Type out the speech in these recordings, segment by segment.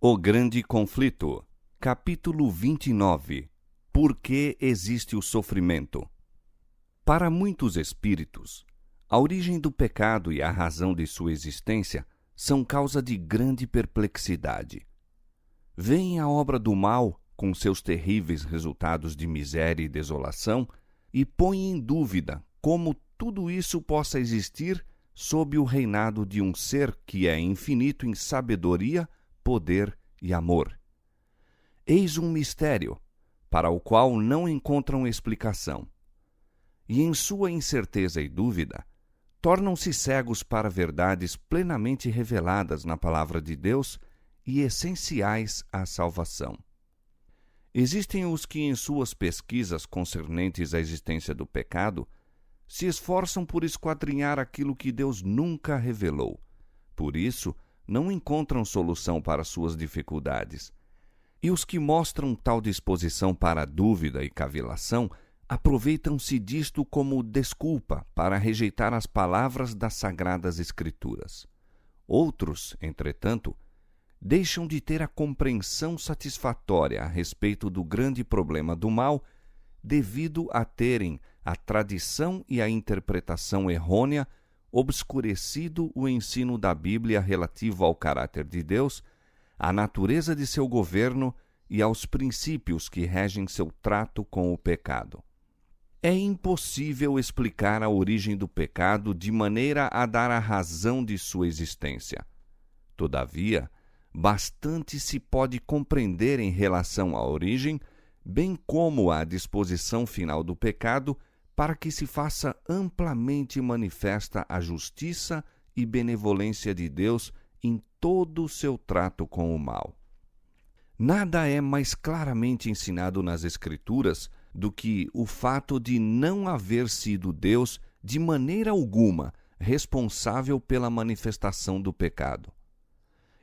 O Grande Conflito, capítulo 29. Por que existe o sofrimento? Para muitos espíritos, a origem do pecado e a razão de sua existência são causa de grande perplexidade. Veem a obra do mal, com seus terríveis resultados de miséria e desolação, e põem em dúvida como tudo isso possa existir sob o reinado de um ser que é infinito em sabedoria, poder e amor. Eis um mistério, para o qual não encontram explicação. E em sua incerteza e dúvida, tornam-se cegos para verdades plenamente reveladas na Palavra de Deus e essenciais à salvação. Existem os que, em suas pesquisas concernentes à existência do pecado, se esforçam por esquadrinhar aquilo que Deus nunca revelou. Por isso, não encontram solução para suas dificuldades. E os que mostram tal disposição para a dúvida e cavilação aproveitam-se disto como desculpa para rejeitar as palavras das Sagradas Escrituras. Outros, entretanto, deixam de ter a compreensão satisfatória a respeito do grande problema do mal devido a terem a tradição e a interpretação errônea obscurecido o ensino da Bíblia relativo ao caráter de Deus, à natureza de seu governo e aos princípios que regem seu trato com o pecado. É impossível explicar a origem do pecado de maneira a dar a razão de sua existência. Todavia, bastante se pode compreender em relação à origem, bem como à disposição final do pecado, para que se faça amplamente manifesta a justiça e benevolência de Deus em todo o seu trato com o mal. Nada é mais claramente ensinado nas Escrituras do que o fato de não haver sido Deus, de maneira alguma, responsável pela manifestação do pecado,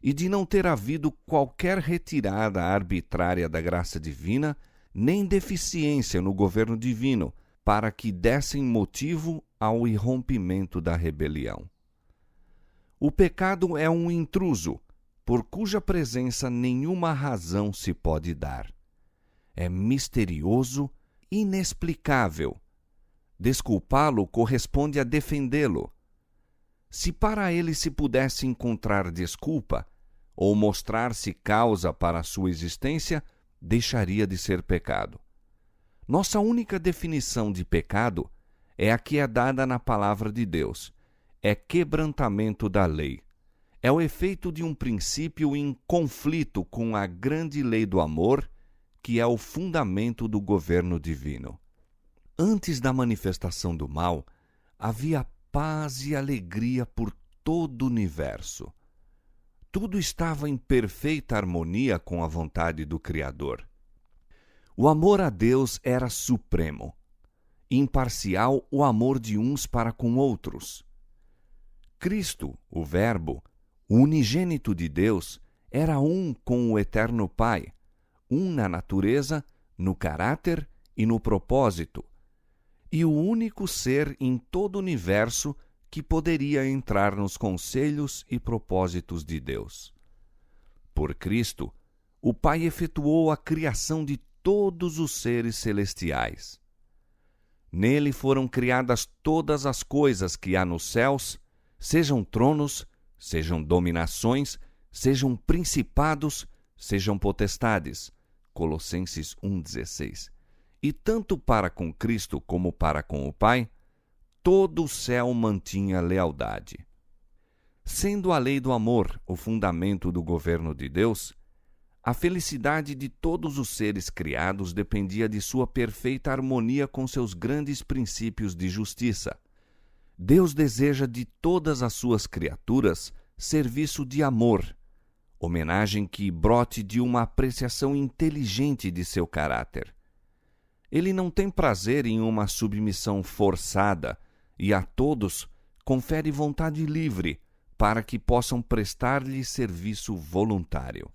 e de não ter havido qualquer retirada arbitrária da graça divina, nem deficiência no governo divino, para que dessem motivo ao irrompimento da rebelião. O pecado é um intruso, por cuja presença nenhuma razão se pode dar. É misterioso, inexplicável. Desculpá-lo corresponde a defendê-lo. Se para ele se pudesse encontrar desculpa, ou mostrar-se causa para a sua existência, deixaria de ser pecado. Nossa única definição de pecado é a que é dada na Palavra de Deus. É quebrantamento da lei. É o efeito de um princípio em conflito com a grande lei do amor, que é o fundamento do governo divino. Antes da manifestação do mal, havia paz e alegria por todo o universo. Tudo estava em perfeita harmonia com a vontade do Criador. O amor a Deus era supremo, imparcial o amor de uns para com outros. Cristo, o Verbo, o unigênito de Deus, era um com o Eterno Pai, um na natureza, no caráter e no propósito, e o único ser em todo o universo que poderia entrar nos conselhos e propósitos de Deus. Por Cristo, o Pai efetuou a criação de todos os seres celestiais. Nele foram criadas todas as coisas que há nos céus, sejam tronos, sejam dominações, sejam principados, sejam potestades. Colossenses 1,16. E tanto para com Cristo como para com o Pai, todo o céu mantinha lealdade. Sendo a lei do amor o fundamento do governo de Deus, a felicidade de todos os seres criados dependia de sua perfeita harmonia com seus grandes princípios de justiça. Deus deseja de todas as suas criaturas serviço de amor, homenagem que brote de uma apreciação inteligente de seu caráter. Ele não tem prazer em uma submissão forçada e a todos confere vontade livre para que possam prestar-lhe serviço voluntário.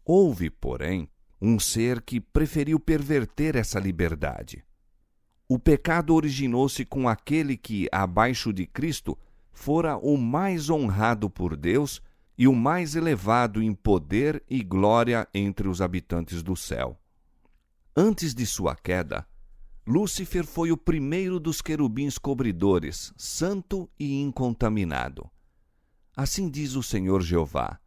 Houve, porém, um ser que preferiu perverter essa liberdade. O pecado originou-se com aquele que, abaixo de Cristo, fora o mais honrado por Deus e o mais elevado em poder e glória entre os habitantes do céu. Antes de sua queda, Lúcifer foi o primeiro dos querubins cobridores, santo e incontaminado. Assim diz o Senhor Jeová: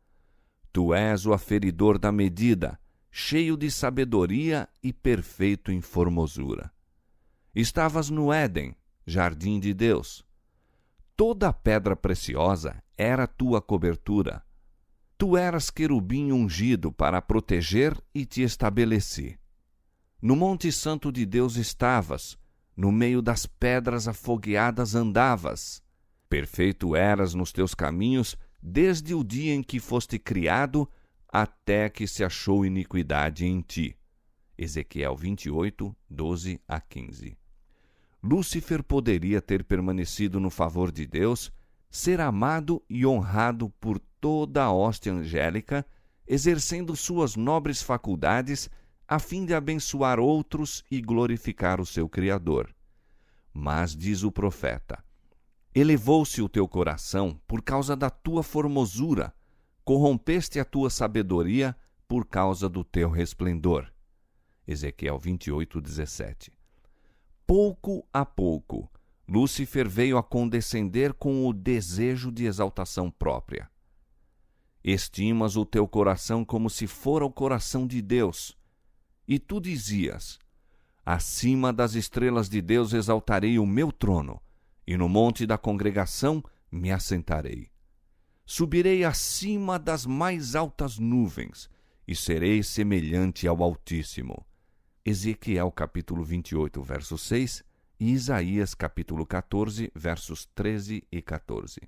Tu és o aferidor da medida, cheio de sabedoria e perfeito em formosura. Estavas no Éden, jardim de Deus. Toda pedra preciosa era tua cobertura. Tu eras querubim ungido para proteger e te estabeleci. No monte santo de Deus estavas, no meio das pedras afogueadas andavas. Perfeito eras nos teus caminhos, desde o dia em que foste criado, até que se achou iniquidade em ti. Ezequiel 28, 12 a 15. Lúcifer poderia ter permanecido no favor de Deus, ser amado e honrado por toda a hoste angélica, exercendo suas nobres faculdades, a fim de abençoar outros e glorificar o seu Criador. Mas, diz o profeta, elevou-se o teu coração por causa da tua formosura, corrompeste a tua sabedoria por causa do teu resplendor. Ezequiel 28, 17. Pouco a pouco, Lúcifer veio a condescender com o desejo de exaltação própria. Estimas o teu coração como se fora o coração de Deus. E tu dizias: acima das estrelas de Deus exaltarei o meu trono, e no monte da congregação me assentarei. Subirei acima das mais altas nuvens, e serei semelhante ao Altíssimo. Ezequiel capítulo 28, verso 6, e Isaías capítulo 14, versos 13 e 14.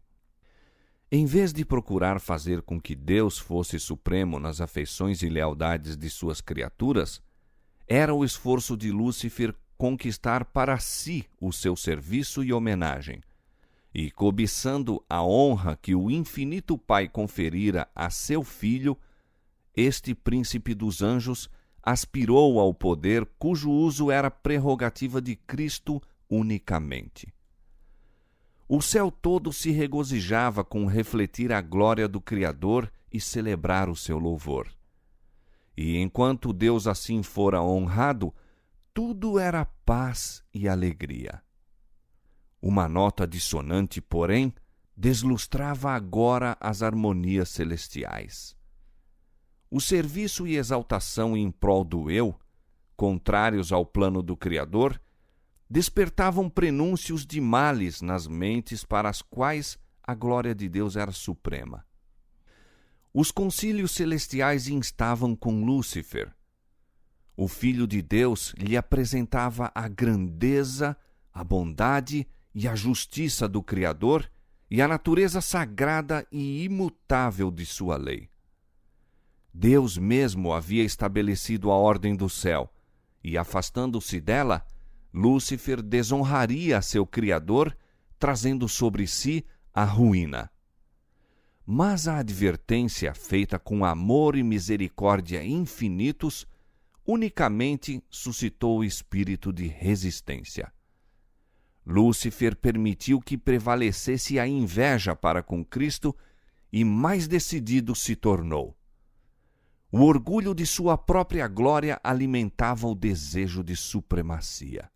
Em vez de procurar fazer com que Deus fosse supremo nas afeições e lealdades de suas criaturas, era o esforço de Lúcifer conquistar para si o seu serviço e homenagem, e cobiçando a honra que o infinito Pai conferira a seu filho, este príncipe dos anjos aspirou ao poder cujo uso era prerrogativa de Cristo unicamente. O céu todo se regozijava com refletir a glória do Criador e celebrar o seu louvor. E enquanto Deus assim fora honrado, tudo era paz e alegria. Uma nota dissonante, porém, deslustrava agora as harmonias celestiais. O serviço e exaltação em prol do eu, contrários ao plano do Criador, despertavam prenúncios de males nas mentes para as quais a glória de Deus era suprema. Os concílios celestiais instavam com Lúcifer. O Filho de Deus lhe apresentava a grandeza, a bondade e a justiça do Criador e a natureza sagrada e imutável de sua lei. Deus mesmo havia estabelecido a ordem do céu, e, afastando-se dela, Lúcifer desonraria seu Criador, trazendo sobre si a ruína. Mas a advertência, feita com amor e misericórdia infinitos, unicamente suscitou o espírito de resistência. Lúcifer permitiu que prevalecesse a inveja para com Cristo e mais decidido se tornou. O orgulho de sua própria glória alimentava o desejo de supremacia.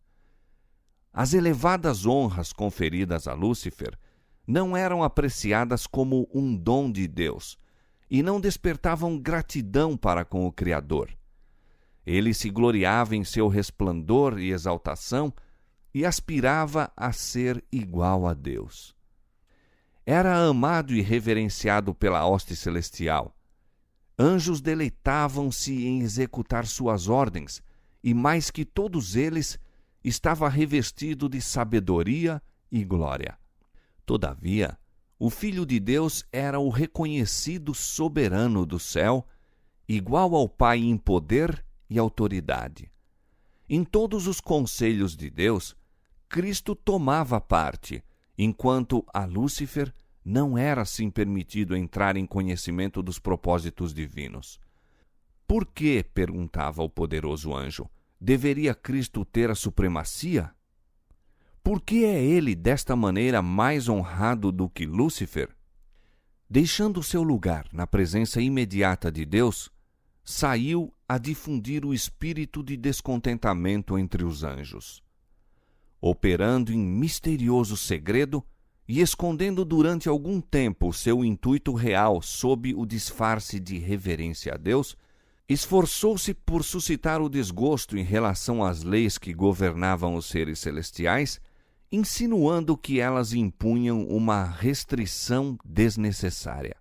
As elevadas honras conferidas a Lúcifer não eram apreciadas como um dom de Deus e não despertavam gratidão para com o Criador. Ele se gloriava em seu resplendor e exaltação e aspirava a ser igual a Deus. Era amado e reverenciado pela hoste celestial. Anjos deleitavam-se em executar suas ordens, e mais que todos eles, estava revestido de sabedoria e glória. Todavia, o Filho de Deus era o reconhecido soberano do céu, igual ao Pai em poder e autoridade. Em todos os conselhos de Deus, Cristo tomava parte, enquanto a Lúcifer não era assim permitido entrar em conhecimento dos propósitos divinos. Por que, perguntava o poderoso anjo, deveria Cristo ter a supremacia? Por que é ele desta maneira mais honrado do que Lúcifer? deixando seu lugar na presença imediata de Deus, saiu a difundir o espírito de descontentamento entre os anjos. Operando em misterioso segredo e escondendo durante algum tempo seu intuito real sob o disfarce de reverência a Deus, esforçou-se por suscitar o desgosto em relação às leis que governavam os seres celestiais, insinuando que elas impunham uma restrição desnecessária.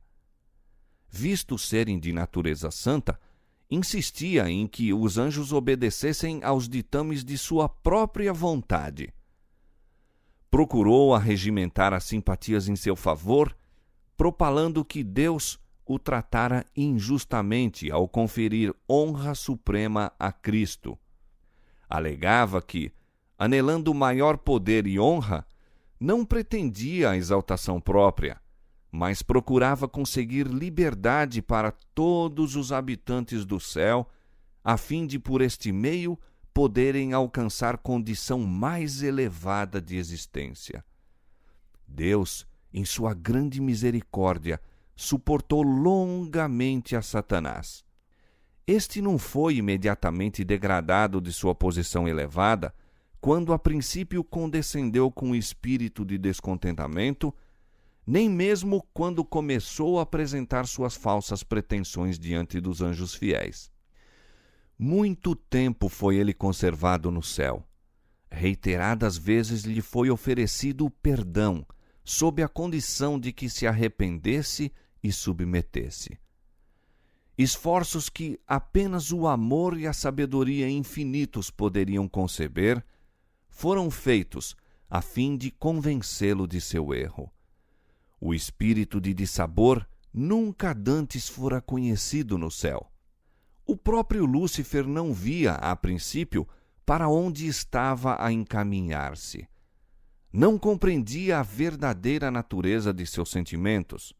Visto serem de natureza santa, insistia em que os anjos obedecessem aos ditames de sua própria vontade. Procurou arregimentar as simpatias em seu favor, propalando que Deus o tratara injustamente ao conferir honra suprema a Cristo. Alegava que, anelando maior poder e honra, não pretendia a exaltação própria, mas procurava conseguir liberdade para todos os habitantes do céu, a fim de, por este meio, poderem alcançar condição mais elevada de existência. Deus, em sua grande misericórdia, suportou longamente a Satanás. Este não foi imediatamente degradado de sua posição elevada, quando a princípio condescendeu com o espírito de descontentamento, nem mesmo quando começou a apresentar suas falsas pretensões diante dos anjos fiéis. Muito tempo foi ele conservado no céu. Reiteradas vezes lhe foi oferecido o perdão, sob a condição de que se arrependesse e submetesse. Esforços que apenas o amor e a sabedoria infinitos poderiam conceber, foram feitos a fim de convencê-lo de seu erro. O espírito de dissabor nunca dantes fora conhecido no céu. O próprio Lúcifer não via, a princípio, para onde estava a encaminhar-se. Não compreendia a verdadeira natureza de seus sentimentos.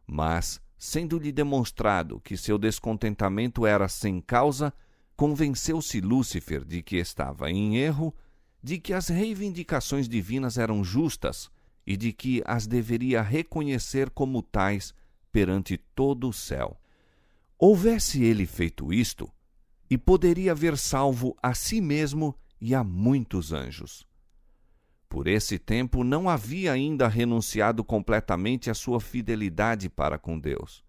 Mas, sendo-lhe demonstrado que seu descontentamento era sem causa, convenceu-se Lúcifer de que estava em erro, de que as reivindicações divinas eram justas e de que as deveria reconhecer como tais perante todo o céu. Houvesse ele feito isto, e poderia haver salvo a si mesmo e a muitos anjos. Por esse tempo não havia ainda renunciado completamente à sua fidelidade para com Deus.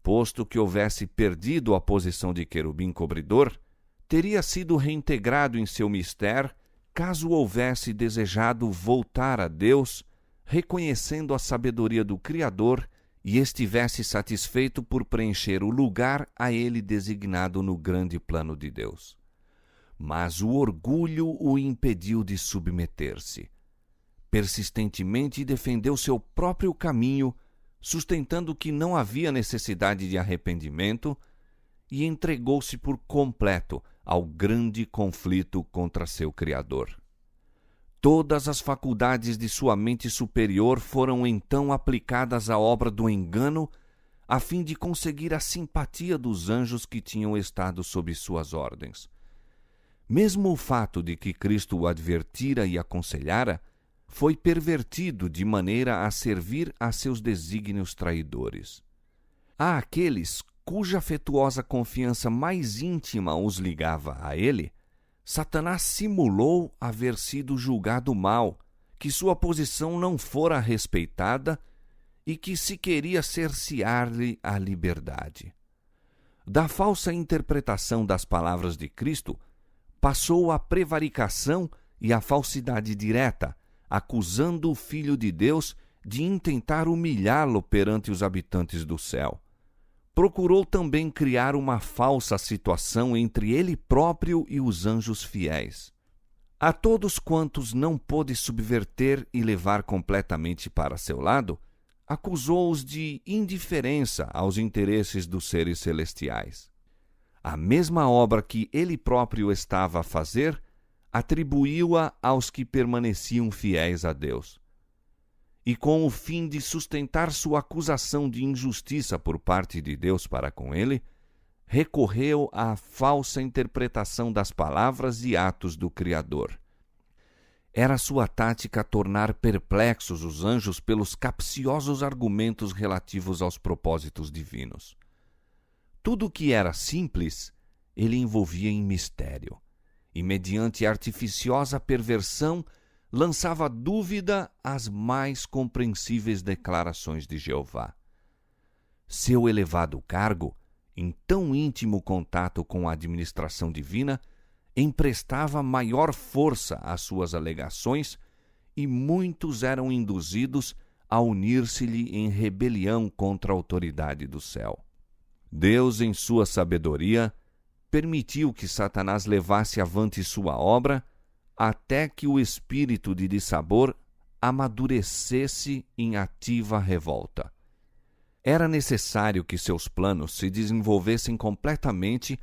Posto que houvesse perdido a posição de querubim cobridor, teria sido reintegrado em seu mistério, caso houvesse desejado voltar a Deus, reconhecendo a sabedoria do Criador e estivesse satisfeito por preencher o lugar a ele designado no grande plano de Deus. Mas o orgulho o impediu de submeter-se. Persistentemente defendeu seu próprio caminho, sustentando que não havia necessidade de arrependimento, e entregou-se por completo ao grande conflito contra seu Criador. Todas as faculdades de sua mente superior foram então aplicadas à obra do engano, a fim de conseguir a simpatia dos anjos que tinham estado sob suas ordens. Mesmo o fato de que Cristo o advertira e aconselhara, foi pervertido de maneira a servir a seus desígnios traidores. Há aqueles cuja afetuosa confiança mais íntima os ligava a ele, Satanás simulou haver sido julgado mal, que sua posição não fora respeitada e que se queria cercear-lhe a liberdade. Da falsa interpretação das palavras de Cristo, passou à prevaricação e à falsidade direta, acusando o Filho de Deus de intentar humilhá-lo perante os habitantes do céu. Procurou também criar uma falsa situação entre ele próprio e os anjos fiéis. A todos quantos não pôde subverter e levar completamente para seu lado, acusou-os de indiferença aos interesses dos seres celestiais. A mesma obra que ele próprio estava a fazer, atribuiu-a aos que permaneciam fiéis a Deus. E com o fim de sustentar sua acusação de injustiça por parte de Deus para com ele, recorreu à falsa interpretação das palavras e atos do Criador. Era sua tática tornar perplexos os anjos pelos capciosos argumentos relativos aos propósitos divinos. Tudo o que era simples, ele envolvia em mistério, e mediante artificiosa perversão lançava dúvida às mais compreensíveis declarações de Jeová. Seu elevado cargo, em tão íntimo contato com a administração divina, emprestava maior força às suas alegações e muitos eram induzidos a unir-se-lhe em rebelião contra a autoridade do céu. Deus, em sua sabedoria, permitiu que Satanás levasse avante sua obra até que o espírito de dissabor amadurecesse em ativa revolta. Era necessário que seus planos se desenvolvessem completamente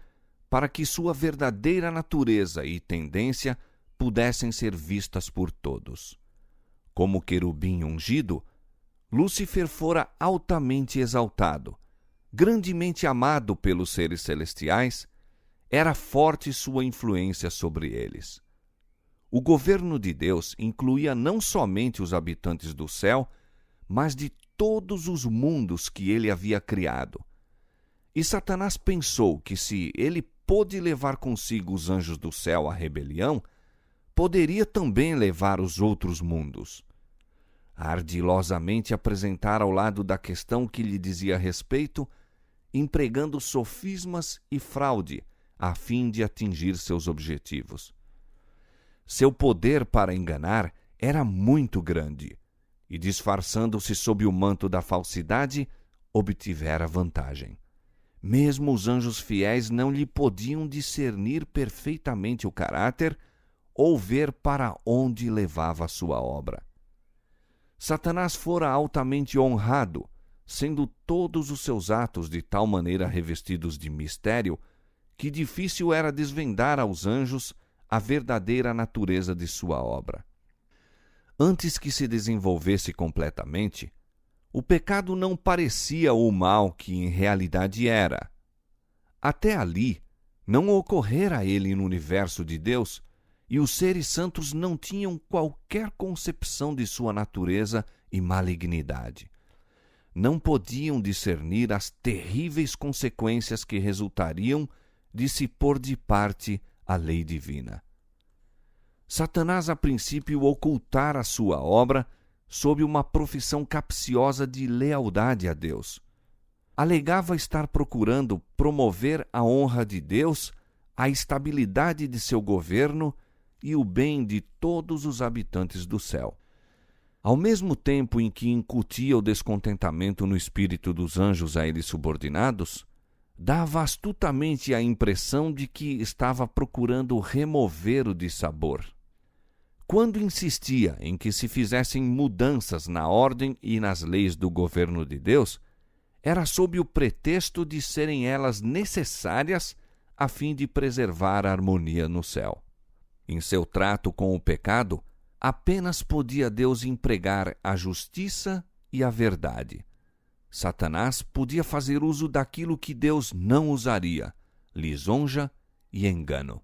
para que sua verdadeira natureza e tendência pudessem ser vistas por todos. Como querubim ungido, Lúcifer fora altamente exaltado, grandemente amado pelos seres celestiais, era forte sua influência sobre eles. O governo de Deus incluía não somente os habitantes do céu, mas de todos os mundos que ele havia criado. E Satanás pensou que se ele pôde levar consigo os anjos do céu à rebelião, poderia também levar os outros mundos. Ardilosamente apresentara ao lado da questão que lhe dizia respeito, empregando sofismas e fraude, a fim de atingir seus objetivos. Seu poder para enganar era muito grande, e disfarçando-se sob o manto da falsidade, obtivera vantagem. Mesmo os anjos fiéis não lhe podiam discernir perfeitamente o caráter ou ver para onde levava a sua obra. Satanás fora altamente honrado, sendo todos os seus atos de tal maneira revestidos de mistério que difícil era desvendar aos anjos a verdadeira natureza de sua obra. Antes que se desenvolvesse completamente, o pecado não parecia o mal que em realidade era. Até ali, não ocorrera a ele no universo de Deus, e os seres santos não tinham qualquer concepção de sua natureza e malignidade. Não podiam discernir as terríveis consequências que resultariam de se pôr de parte a lei divina. Satanás, a princípio, ocultara a sua obra sob uma profissão capciosa de lealdade a Deus. Alegava estar procurando promover a honra de Deus, a estabilidade de seu governo e o bem de todos os habitantes do céu. Ao mesmo tempo em que incutia o descontentamento no espírito dos anjos a eles subordinados, dava astutamente a impressão de que estava procurando remover o dissabor. Quando insistia em que se fizessem mudanças na ordem e nas leis do governo de Deus, era sob o pretexto de serem elas necessárias a fim de preservar a harmonia no céu. Em seu trato com o pecado, apenas podia Deus empregar a justiça e a verdade. Satanás podia fazer uso daquilo que Deus não usaria, lisonja e engano.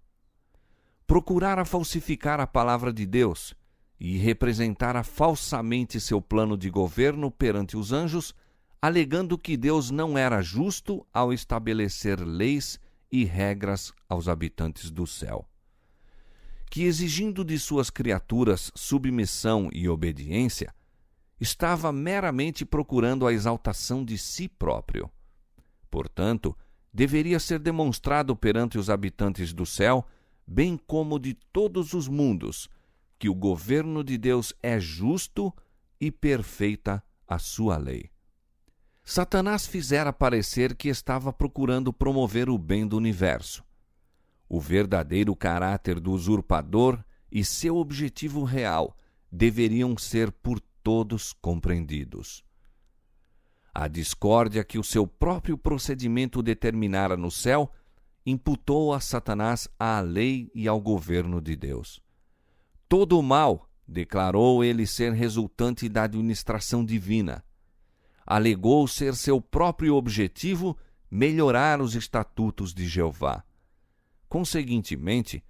Procurara falsificar a palavra de Deus e representara falsamente seu plano de governo perante os anjos, alegando que Deus não era justo ao estabelecer leis e regras aos habitantes do céu. Que, exigindo de suas criaturas submissão e obediência, estava meramente procurando a exaltação de si próprio. Portanto, deveria ser demonstrado perante os habitantes do céu, bem como de todos os mundos, que o governo de Deus é justo e perfeita a sua lei. Satanás fizera parecer que estava procurando promover o bem do universo. O verdadeiro caráter do usurpador e seu objetivo real deveriam ser por todos compreendidos. A discórdia que o seu próprio procedimento determinara no céu imputou a Satanás à lei e ao governo de Deus. Todo o mal declarou ele ser resultante da administração divina. Alegou ser seu próprio objetivo melhorar os estatutos de Jeová. Conseguintemente,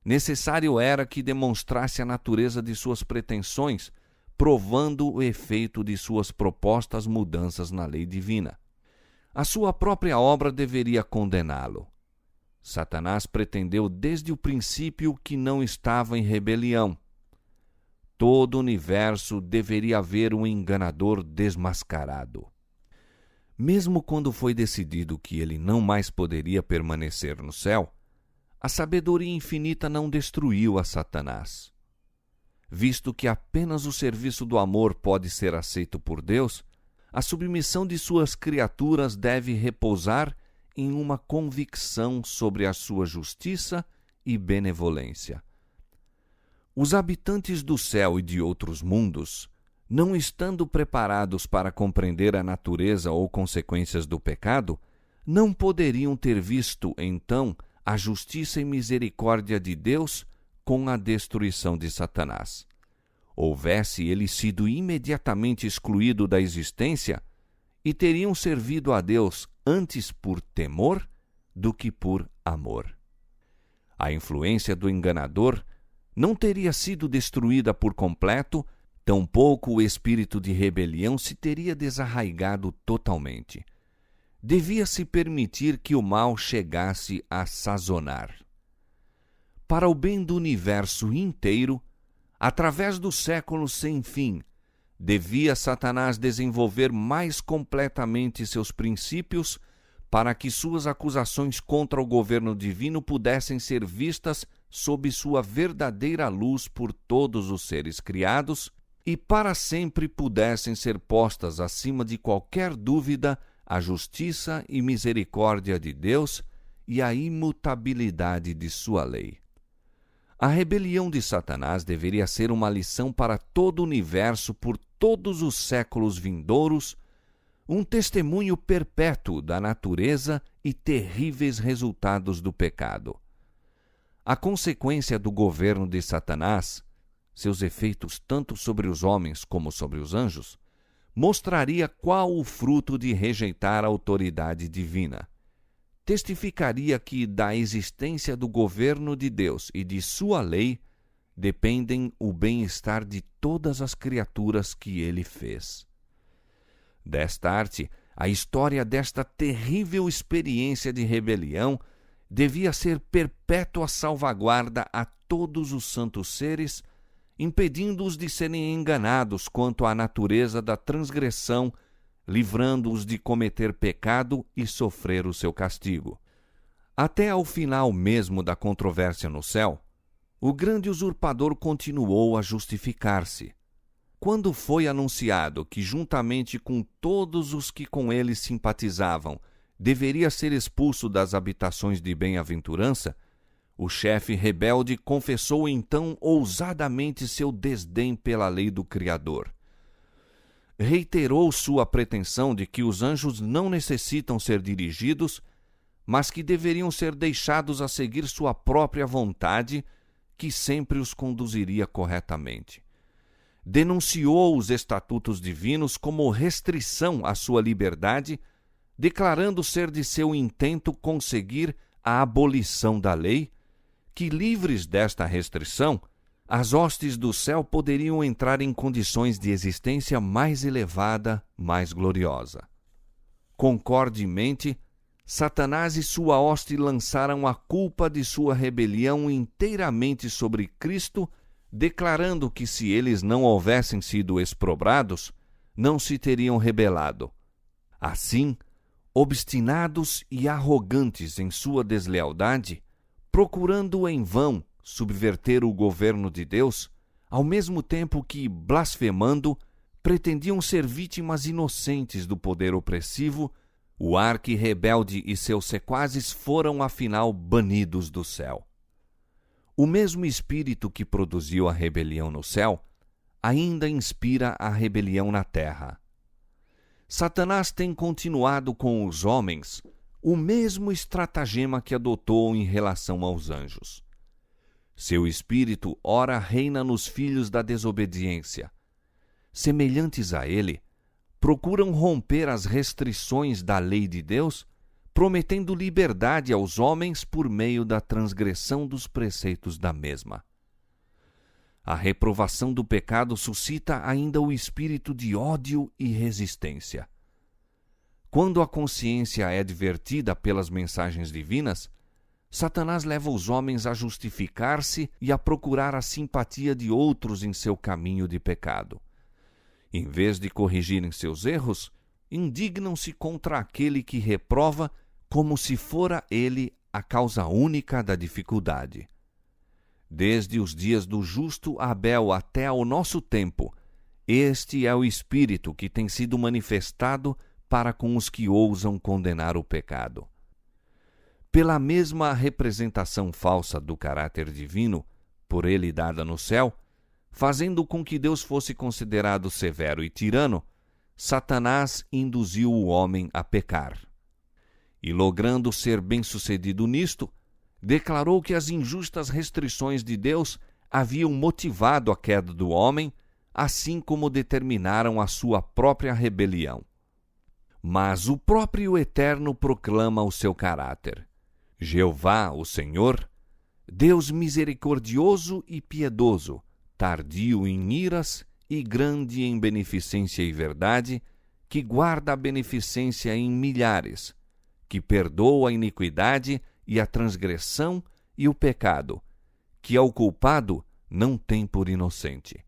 necessário era que demonstrasse a natureza de suas pretensões, provando o efeito de suas propostas mudanças na lei divina. A sua própria obra deveria condená-lo. Satanás pretendeu desde o princípio que não estava em rebelião. Todo o universo deveria haver um enganador desmascarado. Mesmo quando foi decidido que ele não mais poderia permanecer no céu, a sabedoria infinita não destruiu a Satanás. Visto que apenas o serviço do amor pode ser aceito por Deus, a submissão de suas criaturas deve repousar em uma convicção sobre a sua justiça e benevolência. Os habitantes do céu e de outros mundos, não estando preparados para compreender a natureza ou consequências do pecado, não poderiam ter visto, então, a justiça e misericórdia de Deus com a destruição de Satanás. Houvesse ele sido imediatamente excluído da existência, e teriam servido a Deus antes por temor do que por amor. A influência do enganador não teria sido destruída por completo, tampouco o espírito de rebelião se teria desarraigado totalmente. Devia-se permitir que o mal chegasse a sazonar. Para o bem do universo inteiro, através dos séculos sem fim, devia Satanás desenvolver mais completamente seus princípios para que suas acusações contra o governo divino pudessem ser vistas sob sua verdadeira luz por todos os seres criados e para sempre pudessem ser postas acima de qualquer dúvida a justiça e misericórdia de Deus e a imutabilidade de sua lei. A rebelião de Satanás deveria ser uma lição para todo o universo por todos os séculos vindouros, um testemunho perpétuo da natureza e terríveis resultados do pecado. A consequência do governo de Satanás, seus efeitos tanto sobre os homens como sobre os anjos, mostraria qual o fruto de rejeitar a autoridade divina. Testificaria que da existência do governo de Deus e de sua lei dependem o bem-estar de todas as criaturas que ele fez. Desta arte, a história desta terrível experiência de rebelião devia ser perpétua salvaguarda a todos os santos seres, impedindo-os de serem enganados quanto à natureza da transgressão, livrando-os de cometer pecado e sofrer o seu castigo. Até ao final mesmo da controvérsia no céu, o grande usurpador continuou a justificar-se. Quando foi anunciado que, juntamente com todos os que com ele simpatizavam, deveria ser expulso das habitações de bem-aventurança, o chefe rebelde confessou então ousadamente seu desdém pela lei do Criador. Reiterou sua pretensão de que os anjos não necessitam ser dirigidos, mas que deveriam ser deixados a seguir sua própria vontade, que sempre os conduziria corretamente. Denunciou os estatutos divinos como restrição à sua liberdade, declarando ser de seu intento conseguir a abolição da lei, que, livres desta restrição, as hostes do céu poderiam entrar em condições de existência mais elevada, mais gloriosa. Concordemente, Satanás e sua hoste lançaram a culpa de sua rebelião inteiramente sobre Cristo, declarando que se eles não houvessem sido exprobrados, não se teriam rebelado. Assim, obstinados e arrogantes em sua deslealdade, procurando em vão subverter o governo de Deus, ao mesmo tempo que, blasfemando, pretendiam ser vítimas inocentes do poder opressivo, o arqui-rebelde e seus sequazes foram, afinal, banidos do céu. O mesmo espírito que produziu a rebelião no céu ainda inspira a rebelião na terra. Satanás tem continuado com os homens o mesmo estratagema que adotou em relação aos anjos. Seu espírito ora reina nos filhos da desobediência. Semelhantes a ele, procuram romper as restrições da lei de Deus prometendo liberdade aos homens por meio da transgressão dos preceitos da mesma. A reprovação do pecado suscita ainda o espírito de ódio e resistência. Quando a consciência é advertida pelas mensagens divinas, Satanás leva os homens a justificar-se e a procurar a simpatia de outros em seu caminho de pecado. Em vez de corrigirem seus erros, indignam-se contra aquele que reprova como se fora ele a causa única da dificuldade. Desde os dias do justo Abel até ao nosso tempo, este é o espírito que tem sido manifestado para com os que ousam condenar o pecado. Pela mesma representação falsa do caráter divino, por ele dada no céu, fazendo com que Deus fosse considerado severo e tirano, Satanás induziu o homem a pecar. E, logrando ser bem-sucedido nisto, declarou que as injustas restrições de Deus haviam motivado a queda do homem, assim como determinaram a sua própria rebelião. Mas o próprio Eterno proclama o seu caráter. Jeová, o Senhor, Deus misericordioso e piedoso, tardio em iras e grande em beneficência e verdade, que guarda a beneficência em milhares, que perdoa a iniquidade e a transgressão e o pecado, que ao culpado não tem por inocente.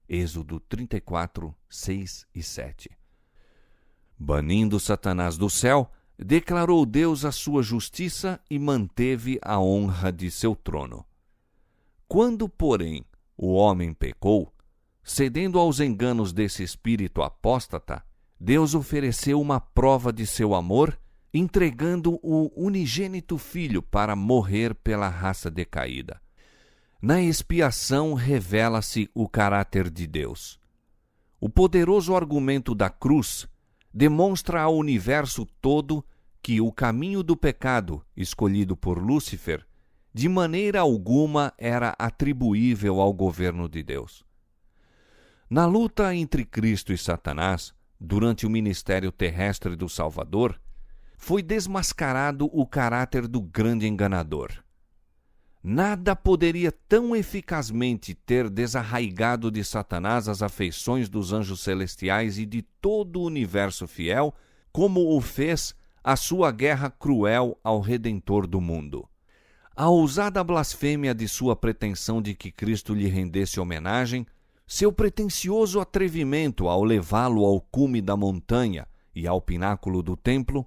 Êxodo 34, 6 e 7. Banindo Satanás do céu, declarou Deus a sua justiça e manteve a honra de seu trono. Quando, porém, o homem pecou, cedendo aos enganos desse espírito apóstata, Deus ofereceu uma prova de seu amor, entregando o unigênito Filho para morrer pela raça decaída. Na expiação revela-se o caráter de Deus. O poderoso argumento da cruz demonstra ao universo todo que o caminho do pecado, escolhido por Lúcifer, de maneira alguma era atribuível ao governo de Deus. Na luta entre Cristo e Satanás, durante o ministério terrestre do Salvador, foi desmascarado o caráter do grande enganador. Nada poderia tão eficazmente ter desarraigado de Satanás as afeições dos anjos celestiais e de todo o universo fiel, como o fez a sua guerra cruel ao Redentor do mundo. A ousada blasfêmia de sua pretensão de que Cristo lhe rendesse homenagem, seu pretensioso atrevimento ao levá-lo ao cume da montanha e ao pináculo do templo,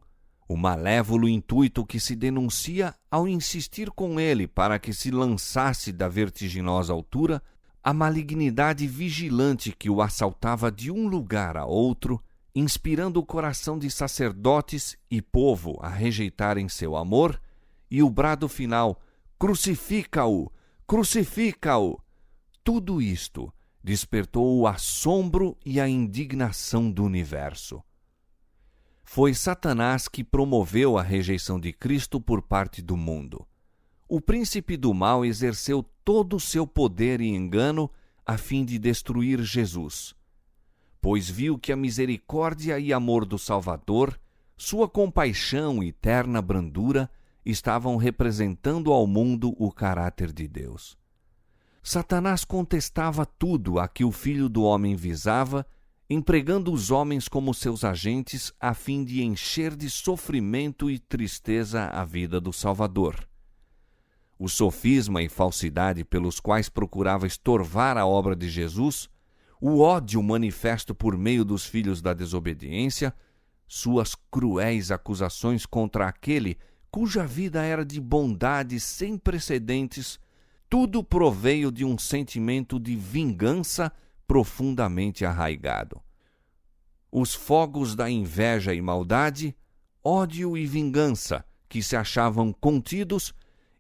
o malévolo intuito que se denuncia ao insistir com ele para que se lançasse da vertiginosa altura, a malignidade vigilante que o assaltava de um lugar a outro, inspirando o coração de sacerdotes e povo a rejeitarem seu amor, e o brado final, crucifica-o, crucifica-o. Tudo isto despertou o assombro e a indignação do universo. Foi Satanás que promoveu a rejeição de Cristo por parte do mundo. O príncipe do mal exerceu todo o seu poder e engano a fim de destruir Jesus, pois viu que a misericórdia e amor do Salvador, sua compaixão e terna brandura, estavam representando ao mundo o caráter de Deus. Satanás contestava tudo a que o Filho do Homem visava, empregando os homens como seus agentes a fim de encher de sofrimento e tristeza a vida do Salvador. O sofisma e falsidade pelos quais procurava estorvar a obra de Jesus, o ódio manifesto por meio dos filhos da desobediência, suas cruéis acusações contra aquele cuja vida era de bondade sem precedentes, tudo proveio de um sentimento de vingança profundamente arraigado. Os fogos da inveja e maldade, ódio e vingança, que se achavam contidos,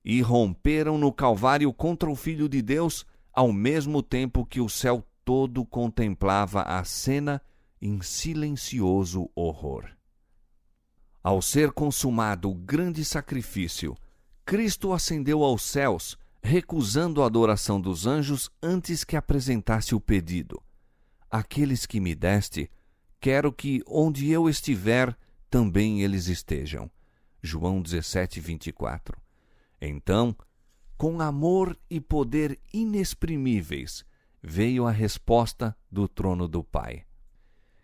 irromperam no Calvário contra o Filho de Deus, ao mesmo tempo que o céu todo contemplava a cena em silencioso horror. Ao ser consumado o grande sacrifício, Cristo ascendeu aos céus, recusando a adoração dos anjos antes que apresentasse o pedido: aqueles que me deste, quero que, onde eu estiver, também eles estejam. João 17:24. Então, com amor e poder inexprimíveis, veio a resposta do trono do Pai.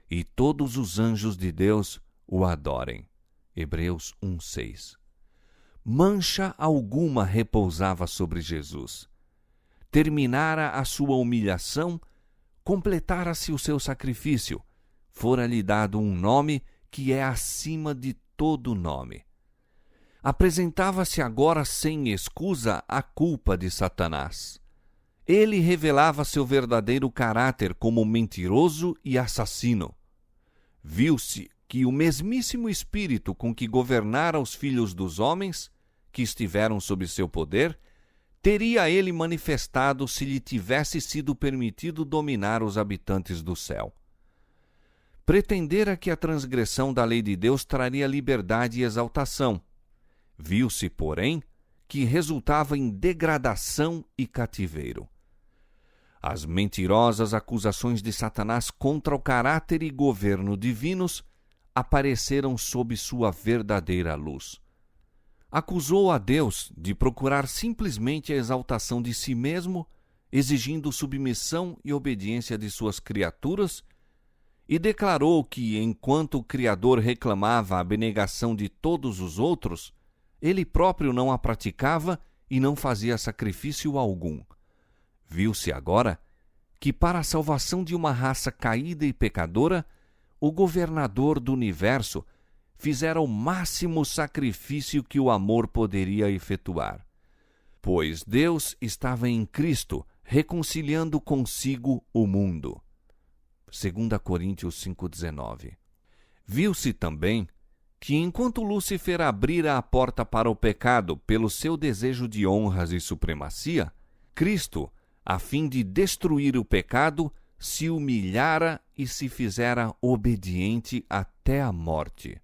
E todos os anjos de Deus o adorem. Hebreus 1:6. Mancha alguma repousava sobre Jesus. Terminara a sua humilhação, completara-se o seu sacrifício, fora-lhe dado um nome que é acima de todo nome. Apresentava-se agora sem escusa a culpa de Satanás. Ele revelava seu verdadeiro caráter como mentiroso e assassino. Viu-se que o mesmíssimo espírito com que governara os filhos dos homens, que estiveram sob seu poder, teria ele manifestado se lhe tivesse sido permitido dominar os habitantes do céu. Pretendera que a transgressão da lei de Deus traria liberdade e exaltação. Viu-se, porém, que resultava em degradação e cativeiro. As mentirosas acusações de Satanás contra o caráter e governo divinos apareceram sob sua verdadeira luz. Acusou a Deus de procurar simplesmente a exaltação de si mesmo, exigindo submissão e obediência de suas criaturas, e declarou que, enquanto o Criador reclamava a abnegação de todos os outros, ele próprio não a praticava e não fazia sacrifício algum. Viu-se agora que, para a salvação de uma raça caída e pecadora, o governador do universo fizera o máximo sacrifício que o amor poderia efetuar. Pois Deus estava em Cristo, reconciliando consigo o mundo. 2 Coríntios 5,19. Viu-se também que, enquanto Lúcifer abrira a porta para o pecado pelo seu desejo de honras e supremacia, Cristo, a fim de destruir o pecado, se humilhara e se fizera obediente até a morte.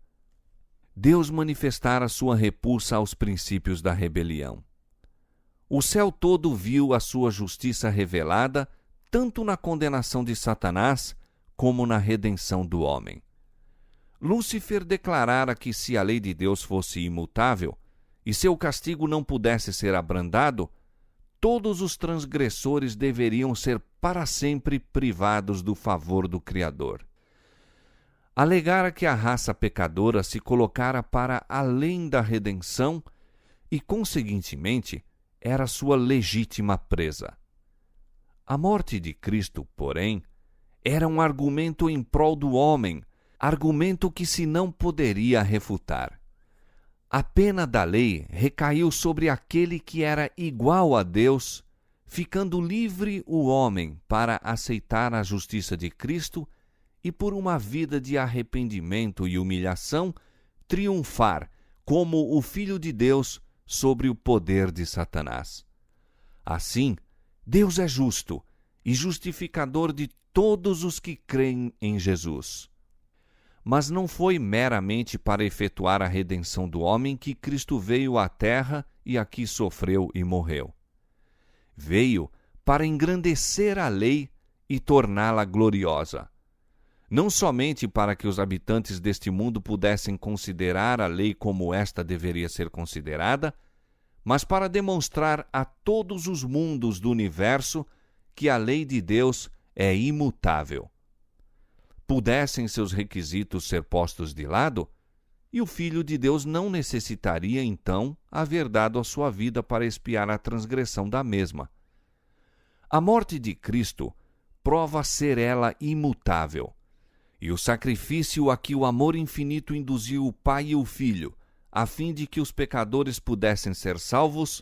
Deus manifestara sua repulsa aos princípios da rebelião. O céu todo viu a sua justiça revelada, tanto na condenação de Satanás, como na redenção do homem. Lúcifer declarara que, se a lei de Deus fosse imutável e seu castigo não pudesse ser abrandado, todos os transgressores deveriam ser para sempre privados do favor do Criador. Alegara que a raça pecadora se colocara para além da redenção e, conseguintemente, era sua legítima presa. A morte de Cristo, porém, era um argumento em prol do homem, argumento que se não poderia refutar. A pena da lei recaiu sobre aquele que era igual a Deus, ficando livre o homem para aceitar a justiça de Cristo e, por uma vida de arrependimento e humilhação, triunfar como o Filho de Deus sobre o poder de Satanás. Assim, Deus é justo e justificador de todos os que creem em Jesus. Mas não foi meramente para efetuar a redenção do homem que Cristo veio à terra e aqui sofreu e morreu. Veio para engrandecer a lei e torná-la gloriosa. Não somente para que os habitantes deste mundo pudessem considerar a lei como esta deveria ser considerada, mas para demonstrar a todos os mundos do universo que a lei de Deus é imutável. Pudessem seus requisitos ser postos de lado, e o Filho de Deus não necessitaria, então, haver dado a sua vida para expiar a transgressão da mesma. A morte de Cristo prova ser ela imutável, e o sacrifício a que o amor infinito induziu o Pai e o Filho, a fim de que os pecadores pudessem ser salvos,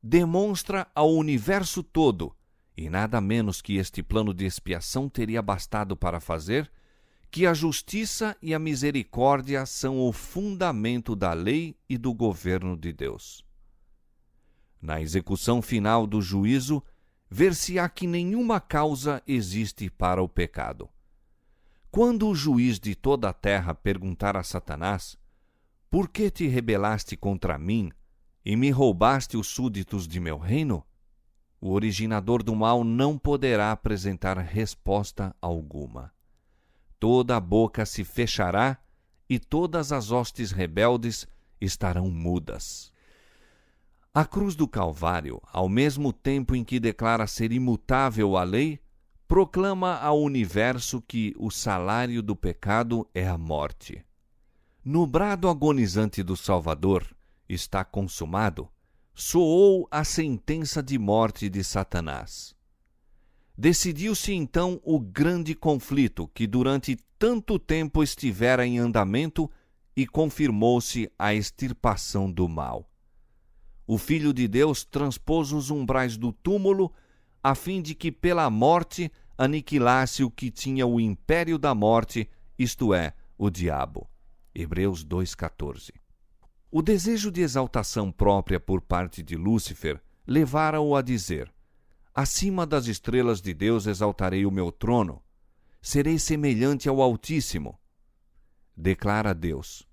demonstra ao universo todo, e nada menos que este plano de expiação teria bastado para fazer, que a justiça e a misericórdia são o fundamento da lei e do governo de Deus. Na execução final do juízo, ver-se-á que nenhuma causa existe para o pecado. Quando o juiz de toda a terra perguntar a Satanás: "Por que te rebelaste contra mim e me roubaste os súditos de meu reino?", o originador do mal não poderá apresentar resposta alguma. Toda a boca se fechará e todas as hostes rebeldes estarão mudas. A cruz do Calvário, ao mesmo tempo em que declara ser imutável a lei, proclama ao universo que o salário do pecado é a morte. No brado agonizante do Salvador, está consumado, soou a sentença de morte de Satanás. Decidiu-se então o grande conflito que durante tanto tempo estivera em andamento e confirmou-se a extirpação do mal. O Filho de Deus transpôs os umbrais do túmulo a fim de que pela morte aniquilasse o que tinha o império da morte, isto é, o diabo. Hebreus 2,14. O desejo de exaltação própria por parte de Lúcifer levara-o a dizer: acima das estrelas de Deus exaltarei o meu trono, serei semelhante ao Altíssimo. Declara Deus: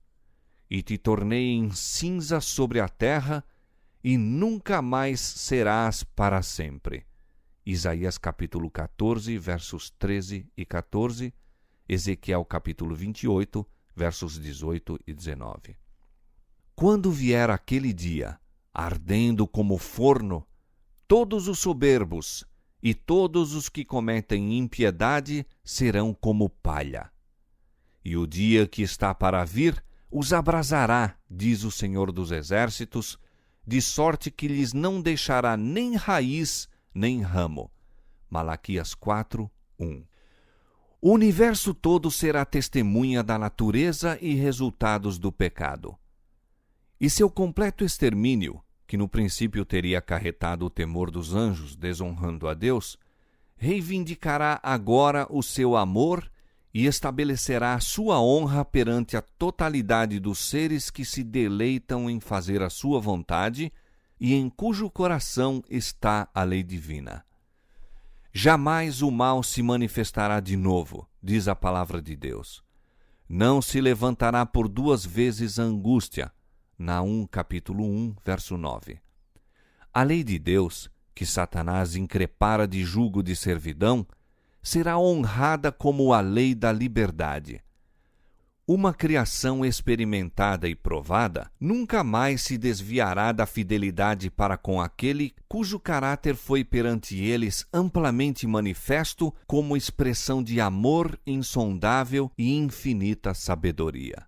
e te tornei em cinza sobre a terra, e nunca mais serás para sempre. Isaías capítulo 14, versos 13 e 14, Ezequiel capítulo 28, versos 18 e 19. Quando vier aquele dia, ardendo como forno, todos os soberbos e todos os que cometem impiedade serão como palha. E o dia que está para vir os abrasará, diz o Senhor dos Exércitos, de sorte que lhes não deixará nem raiz nem ramo. Malaquias 4, 1. O universo todo será testemunha da natureza e resultados do pecado. E seu completo extermínio, que no princípio teria acarretado o temor dos anjos, desonrando a Deus, reivindicará agora o seu amor e estabelecerá a sua honra perante a totalidade dos seres que se deleitam em fazer a sua vontade e em cujo coração está a lei divina. Jamais o mal se manifestará de novo, diz a palavra de Deus. Não se levantará por duas vezes a angústia. Naum capítulo 1, verso 9. A lei de Deus, que Satanás increpara de jugo de servidão, será honrada como a lei da liberdade. Uma criação experimentada e provada nunca mais se desviará da fidelidade para com aquele cujo caráter foi perante eles amplamente manifesto como expressão de amor insondável e infinita sabedoria.